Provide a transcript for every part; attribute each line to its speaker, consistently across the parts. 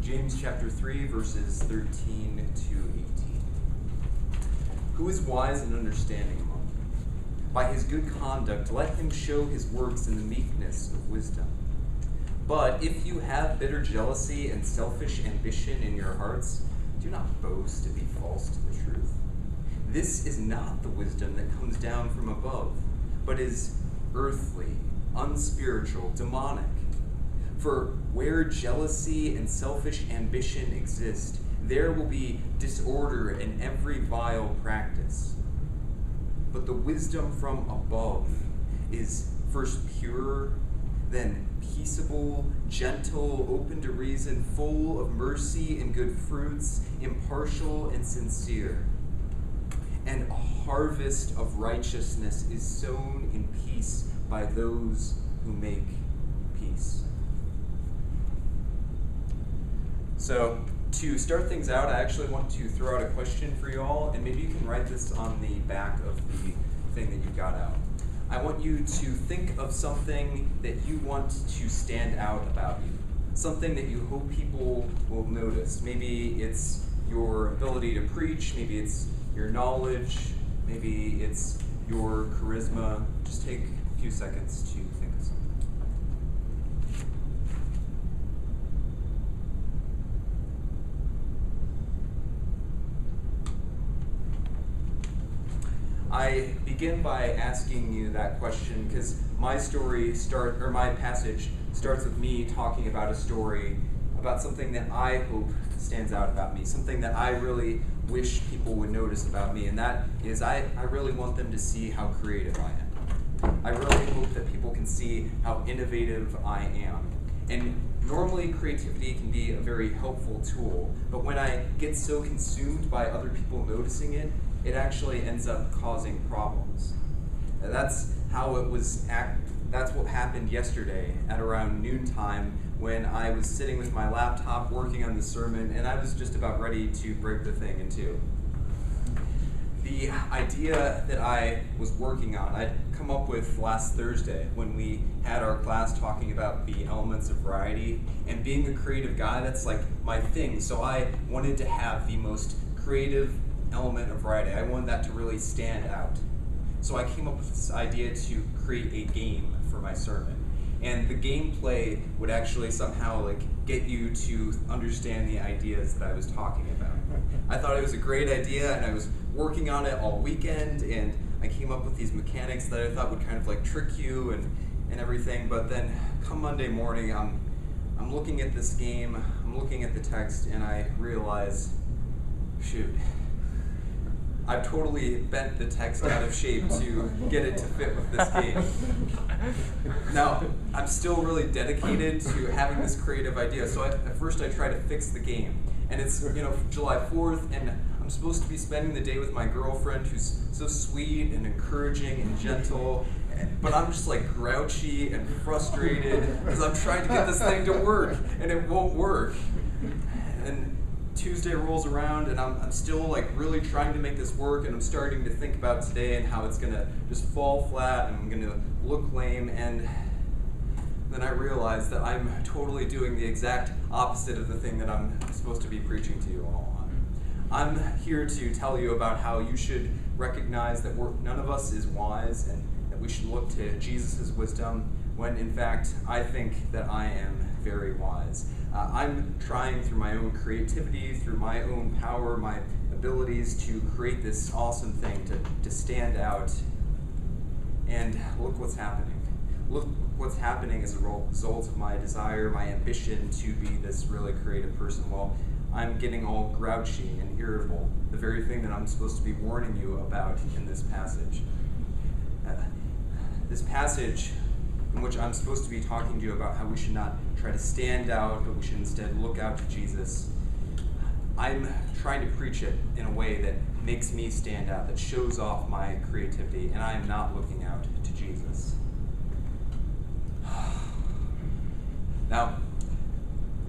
Speaker 1: James chapter 3, verses 13 to 18. Who is wise and understanding among you? By his good conduct, let him show his works in the meekness of wisdom. But if you have bitter jealousy and selfish ambition in your hearts, do not boast to be false to the truth. This is not the wisdom that comes down from above, but is earthly, unspiritual, demonic. For where jealousy and selfish ambition exist, there will be disorder and every vile practice. But the wisdom from above is first pure, then peaceable, gentle, open to reason, full of mercy and good fruits, impartial and sincere. And a harvest of righteousness is sown in peace by those who make peace. So, to start things out, I actually want to throw out a question for you all, and maybe you can write this on the back of the thing that you got out. I want you to think of something that you want to stand out about you, something that you hope people will notice. Maybe it's your ability to preach, maybe it's your knowledge, maybe it's your charisma. Just take a few seconds to think of something. I begin by asking you that question because my passage starts with me talking about a story about something that I hope stands out about me, something that I really wish people would notice about me, and that is I really want them to see how creative I am. I really hope that people can see how innovative I am. And normally creativity can be a very helpful tool, but when I get so consumed by other people noticing it, it actually ends up causing problems. That's what happened yesterday at around noontime when I was sitting with my laptop working on the sermon, and I was just about ready to break the thing in two. The idea that I was working on, I'd come up with last Thursday when we had our class talking about the elements of variety, and being a creative guy, that's like my thing. So I wanted to have the most creative element of variety. I wanted that to really stand out. So I came up with this idea to create a game for my sermon. And the gameplay would actually somehow get you to understand the ideas that I was talking about. I thought it was a great idea, and I was working on it all weekend, and I came up with these mechanics that I thought would kind of trick you and everything. But then come Monday morning, I'm looking at this game, I'm looking at the text, and I realize, shoot, I've totally bent the text out of shape to get it to fit with this game. Now, I'm still really dedicated to having this creative idea, so at first I try to fix the game. And it's July 4th, and I'm supposed to be spending the day with my girlfriend who's so sweet and encouraging and gentle, but I'm just grouchy and frustrated because I'm trying to get this thing to work, and it won't work. And Tuesday rolls around, and I'm still really trying to make this work, and I'm starting to think about today and how it's gonna just fall flat and I'm gonna look lame, and then I realize that I'm totally doing the exact opposite of the thing that I'm supposed to be preaching to you all on. I'm here to tell you about how you should recognize that none of us is wise, and that we should look to Jesus' wisdom, when in fact I think that I am very wise. I'm trying through my own creativity, through my own power, my abilities to create this awesome thing, to stand out. And look what's happening. Look what's happening as a result of my desire, my ambition to be this really creative person. Well, I'm getting all grouchy and irritable, the very thing that I'm supposed to be warning you about in this passage. This passage in which I'm supposed to be talking to you about how we should not try to stand out, but we should instead look out to Jesus. I'm trying to preach it in a way that makes me stand out, that shows off my creativity, and I am not looking out to Jesus. Now,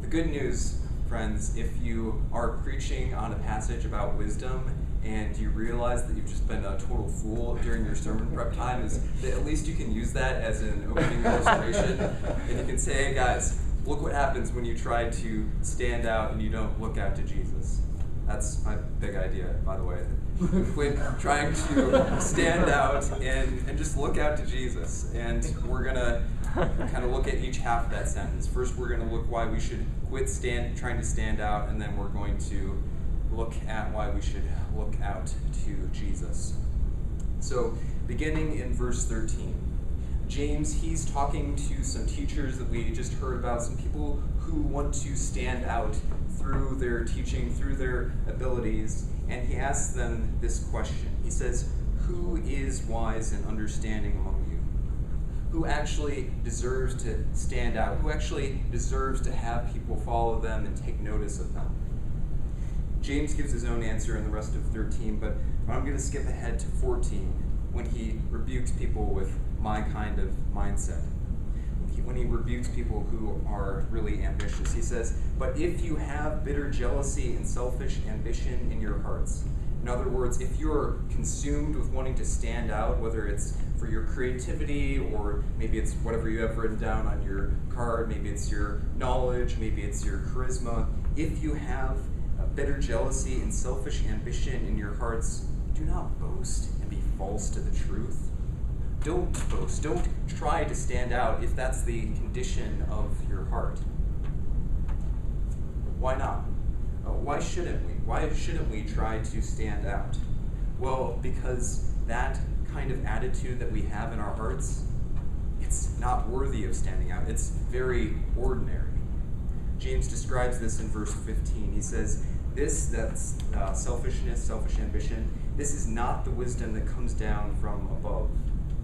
Speaker 1: the good news, friends, if you are preaching on a passage about wisdom and you realize that you've just been a total fool during your sermon prep time, is that at least you can use that as an opening illustration, and you can say, hey guys, look what happens when you try to stand out and you don't look out to Jesus. That's my big idea, by the way. Quit trying to stand out and just look out to Jesus. And we're going to kind of look at each half of that sentence. First, we're going to look why we should quit trying to stand out, and then we're going to look at why we should look out to Jesus. So, beginning in verse 13, James, he's talking to some teachers that we just heard about, some people who want to stand out through their teaching, through their abilities, and he asks them this question. He says, "Who is wise and understanding among you? Who actually deserves to stand out? Who actually deserves to have people follow them and take notice of them?" James gives his own answer in the rest of 13, but I'm going to skip ahead to 14 when he rebukes people with my kind of mindset. When he rebukes people who are really ambitious. He says, "But if you have bitter jealousy and selfish ambition in your hearts," in other words, if you're consumed with wanting to stand out, whether it's for your creativity or maybe it's whatever you have written down on your card, maybe it's your knowledge, maybe it's your charisma, if you have a bitter jealousy and selfish ambition in your hearts, do not boast and be false to the truth. Don't boast. Don't try to stand out if that's the condition of your heart. Why not? Why shouldn't we? Why shouldn't we try to stand out? Well, because that kind of attitude that we have in our hearts, it's not worthy of standing out. It's very ordinary. James describes this in verse 15. He says, that's selfishness, selfish ambition. This is not the wisdom that comes down from above,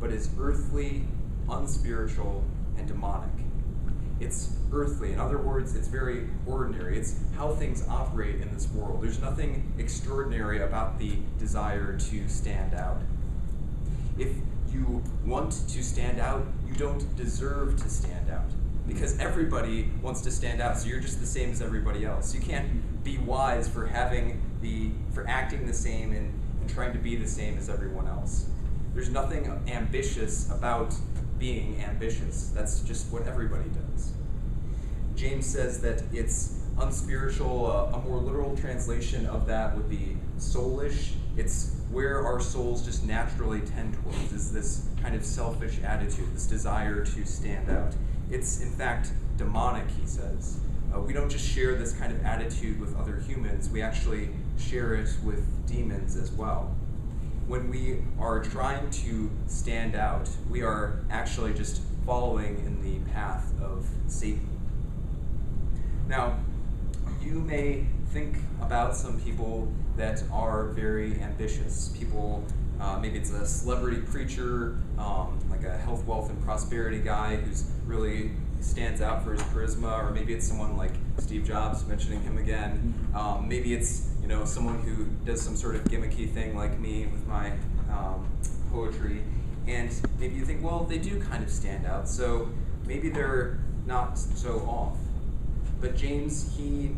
Speaker 1: but is earthly, unspiritual, and demonic. It's earthly. In other words, it's very ordinary. It's how things operate in this world. There's nothing extraordinary about the desire to stand out. If you want to stand out, you don't deserve to stand out, because everybody wants to stand out, so you're just the same as everybody else. You can't be wise for acting the same and trying to be the same as everyone else. There's nothing ambitious about being ambitious. That's just what everybody does. James says that it's unspiritual. A more literal translation of that would be soulish. It's where our souls just naturally tend towards, is this kind of selfish attitude, this desire to stand out. It's, in fact, demonic, he says. We don't just share this kind of attitude with other humans, we actually share it with demons as well. When we are trying to stand out, we are actually just following in the path of Satan. Now, you may think about some people that are very ambitious. People, maybe it's a celebrity preacher, like a health, wealth, and prosperity guy who's really stands out for his charisma, or maybe it's someone like Steve Jobs, mentioning him again. Maybe it's someone who does some sort of gimmicky thing like me with my poetry, and maybe you think, well, they do kind of stand out, so maybe they're not so off. But James, he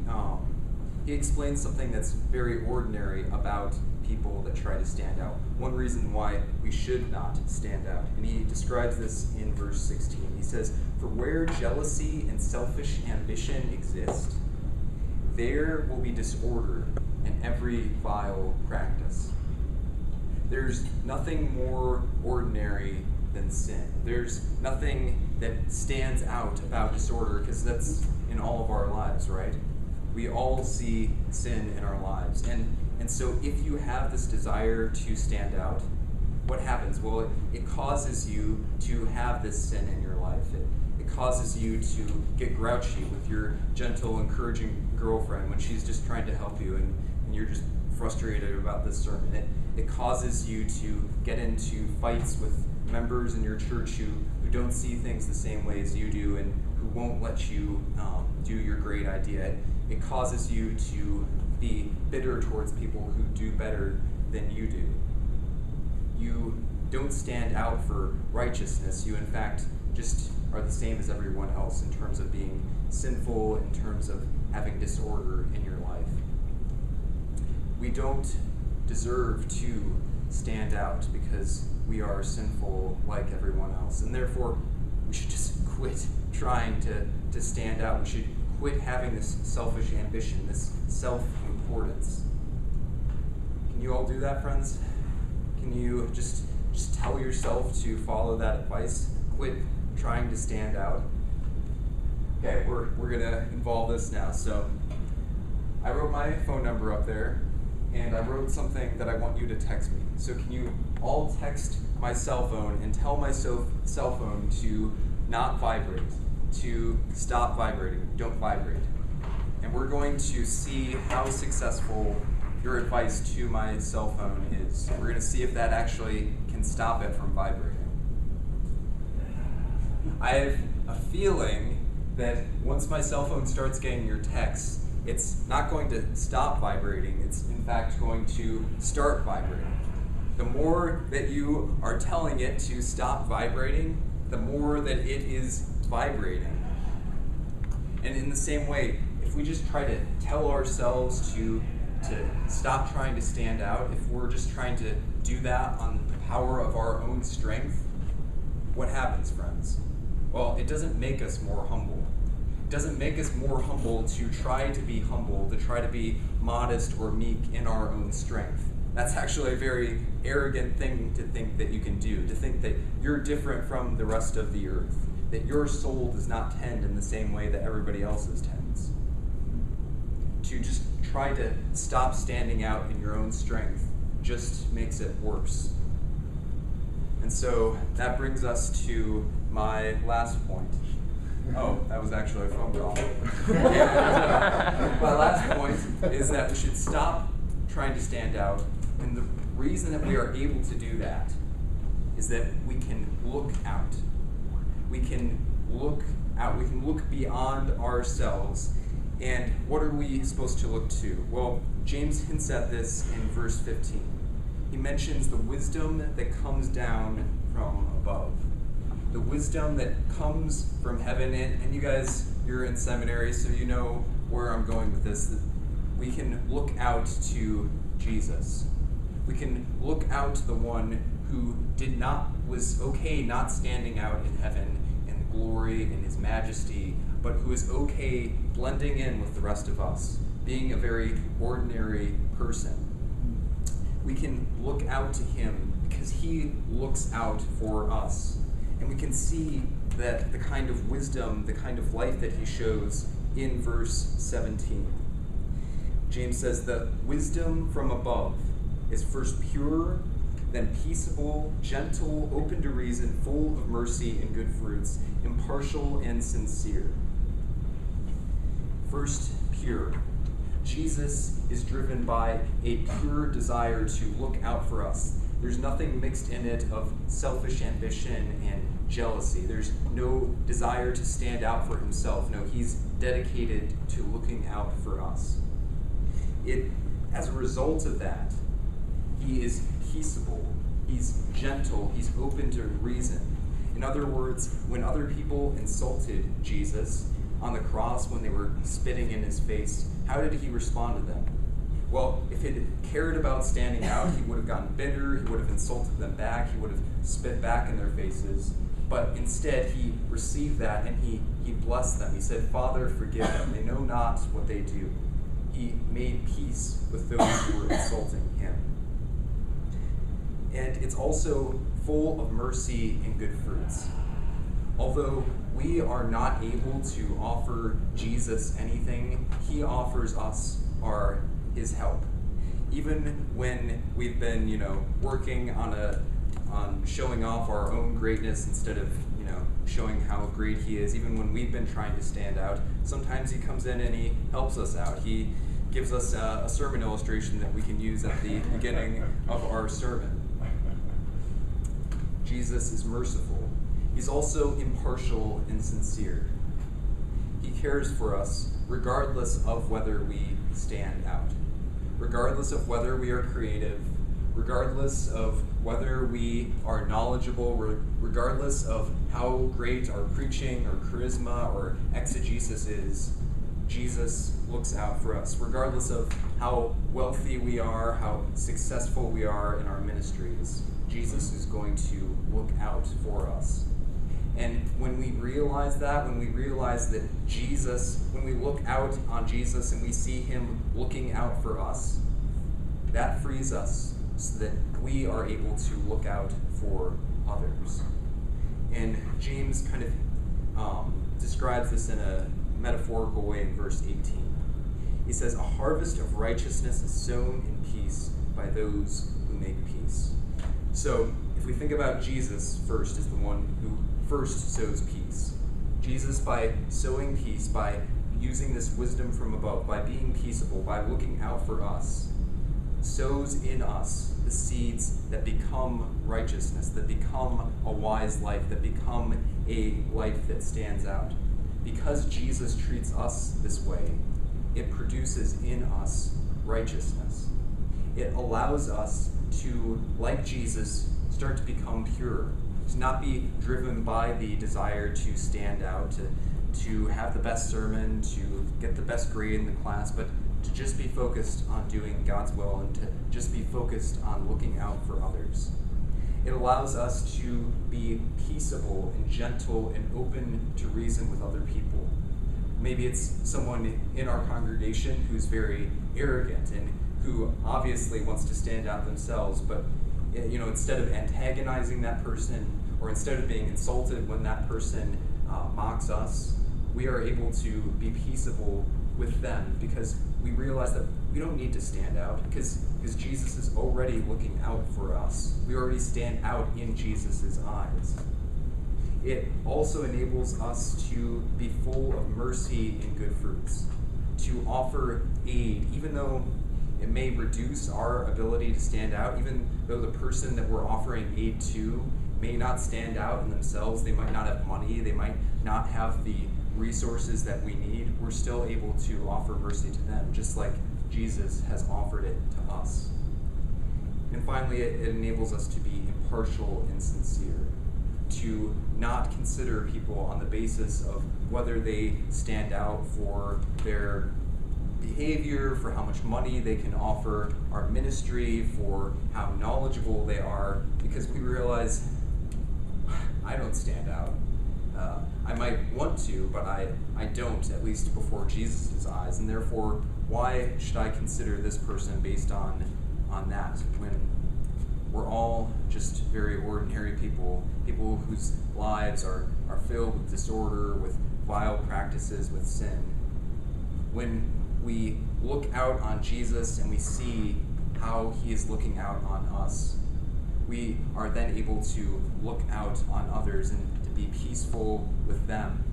Speaker 1: explains something that's very ordinary about people that try to stand out. One reason why we should not stand out. And he describes this in verse 16. He says, "For where jealousy and selfish ambition exist, there will be disorder and every vile practice." There's nothing more ordinary than sin. There's nothing that stands out about disorder, because that's in all of our lives, right? We all see sin in our lives. And so if you have this desire to stand out, what happens? Well, it causes you to have this sin in your life. It causes you to get grouchy with your gentle, encouraging girlfriend when she's just trying to help you and you're just frustrated about this sermon. It causes you to get into fights with members in your church who don't see things the same way as you do and who won't let you do your great idea. It causes you to be bitter towards people who do better than you do. You don't stand out for righteousness. You, in fact, just are the same as everyone else in terms of being sinful, in terms of having disorder in your life. We don't deserve to stand out because we are sinful like everyone else, and therefore we should just quit trying to stand out. We should quit having this selfish ambition, this self-importance. Can you all do that, friends? Can you just tell yourself to follow that advice? Quit trying to stand out. Okay, we're gonna involve this now. So I wrote my phone number up there, and I wrote something that I want you to text me. So can you all text my cell phone and tell my cell phone to not vibrate, to stop vibrating, don't vibrate. And we're going to see how successful your advice to my cell phone is. We're going to see if that actually can stop it from vibrating. I have a feeling that once my cell phone starts getting your texts, it's not going to stop vibrating, it's in fact going to start vibrating. The more that you are telling it to stop vibrating, the more that it is vibrating. And in the same way, if we just try to tell ourselves to stop trying to stand out, if we're just trying to do that on the power of our own strength, what happens, friends? Well, it doesn't make us more humble. It doesn't make us more humble to try to be humble, to try to be modest or meek in our own strength. That's actually a very arrogant thing to think that you can do, to think that you're different from the rest of the earth, that your soul does not tend in the same way that everybody else's tends. To just try to stop standing out in your own strength just makes it worse. And so that brings us to my last point. Oh, that was actually a phone call. My last point is that we should stop trying to stand out. And the reason that we are able to do that is that we can look out. We can look out. We can look beyond ourselves. And what are we supposed to look to? Well, James hints at this in verse 15. He mentions the wisdom that comes down from above. The wisdom that comes from heaven. And you guys, you're in seminary, so you know where I'm going with this. We can look out to Jesus. We can look out to the one who was okay not standing out in heaven in glory, in his majesty, but who is okay blending in with the rest of us, being a very ordinary person. We can look out to him because he looks out for us. And we can see that the kind of wisdom, the kind of life that he shows in verse 17. James says that wisdom from above is first pure, then peaceable, gentle, open to reason, full of mercy and good fruits, impartial and sincere. First, pure. Jesus is driven by a pure desire to look out for us. There's nothing mixed in it of selfish ambition and jealousy. There's no desire to stand out for himself. No, he's dedicated to looking out for us. As a result of that, he is peaceable, he's gentle, he's open to reason. In other words, when other people insulted Jesus on the cross, when they were spitting in his face, how did he respond to them? Well, if he had cared about standing out, he would have gotten bitter, he would have insulted them back, he would have spit back in their faces. But instead, he received that and he blessed them. He said, "Father, forgive them. They know not what they do." He made peace with those who were insulting him. And it's also full of mercy and good fruits. Although we are not able to offer Jesus anything, he offers us his help. Even when we've been, working on showing off our own greatness instead of, showing how great he is, even when we've been trying to stand out, sometimes he comes in and he helps us out. He gives us a sermon illustration that we can use at the beginning of our sermon. Jesus is merciful. He's also impartial and sincere. He cares for us regardless of whether we stand out, regardless of whether we are creative, regardless of whether we are knowledgeable, regardless of how great our preaching or charisma or exegesis is. Jesus looks out for us, regardless of how wealthy we are, how successful we are in our ministries. Jesus is going to look out for us. And when we realize that, when we realize that Jesus, when we look out on Jesus and we see him looking out for us, that frees us so that we are able to look out for others. And James kind of describes this in a metaphorical way in verse 18. He says, "A harvest of righteousness is sown in peace by those who make peace." So if we think about Jesus first as the one who first sows peace, Jesus, by sowing peace, by using this wisdom from above, by being peaceable, by looking out for us, sows in us the seeds that become righteousness, that become a wise life, that become a life that stands out. Because Jesus treats us this way, it produces in us righteousness. It allows us to, like Jesus, start to become pure, to not be driven by the desire to stand out, to have the best sermon, to get the best grade in the class, but to just be focused on doing God's will and to just be focused on looking out for others. It allows us to be peaceable and gentle and open to reason with other people. Maybe it's someone in our congregation who's very arrogant and who obviously wants to stand out themselves, but instead of antagonizing that person or instead of being insulted when that person mocks us, we are able to be peaceable with them because we realize that we don't need to stand out because Jesus is already looking out for us. We already stand out in Jesus' eyes. It also enables us to be full of mercy and good fruits, to offer aid, even though it may reduce our ability to stand out, even though the person that we're offering aid to may not stand out in themselves. They might not have money, they might not have the resources that we need. We're still able to offer mercy to them, just like Jesus has offered it to us. And finally, it enables us to be impartial and sincere, to not consider people on the basis of whether they stand out for their behavior, for how much money they can offer our ministry, for how knowledgeable they are, because we realize I don't stand out. I might want to, but I don't, at least before Jesus' eyes, and therefore, why should I consider this person based on that when we're all just very ordinary people whose lives are filled with disorder, with vile practices, with sin? When we look out on Jesus and we see how he is looking out on us, we are then able to look out on others and to be peaceful with them.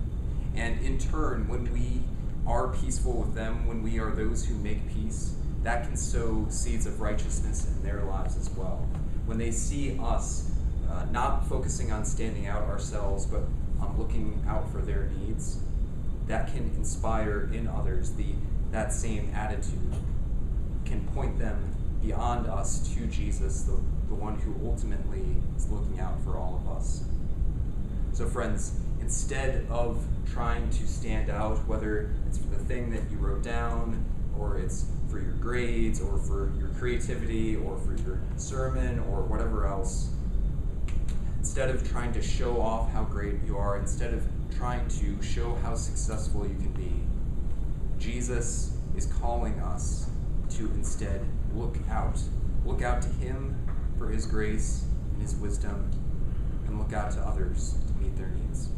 Speaker 1: And in turn, when we are peaceful with them, when we are those who make peace, that can sow seeds of righteousness in their lives as well. When they see us not focusing on standing out ourselves, but on looking out for their needs, that can inspire in others that same attitude, can point them beyond us to Jesus, the one who ultimately is looking out for all of us. So friends, instead of trying to stand out, whether it's for the thing that you wrote down, or it's for your grades, or for your creativity, or for your sermon, or whatever else, instead of trying to show off how great you are, instead of trying to show how successful you can be, Jesus is calling us to instead look out to him for his grace and his wisdom, and look out to others to meet their needs.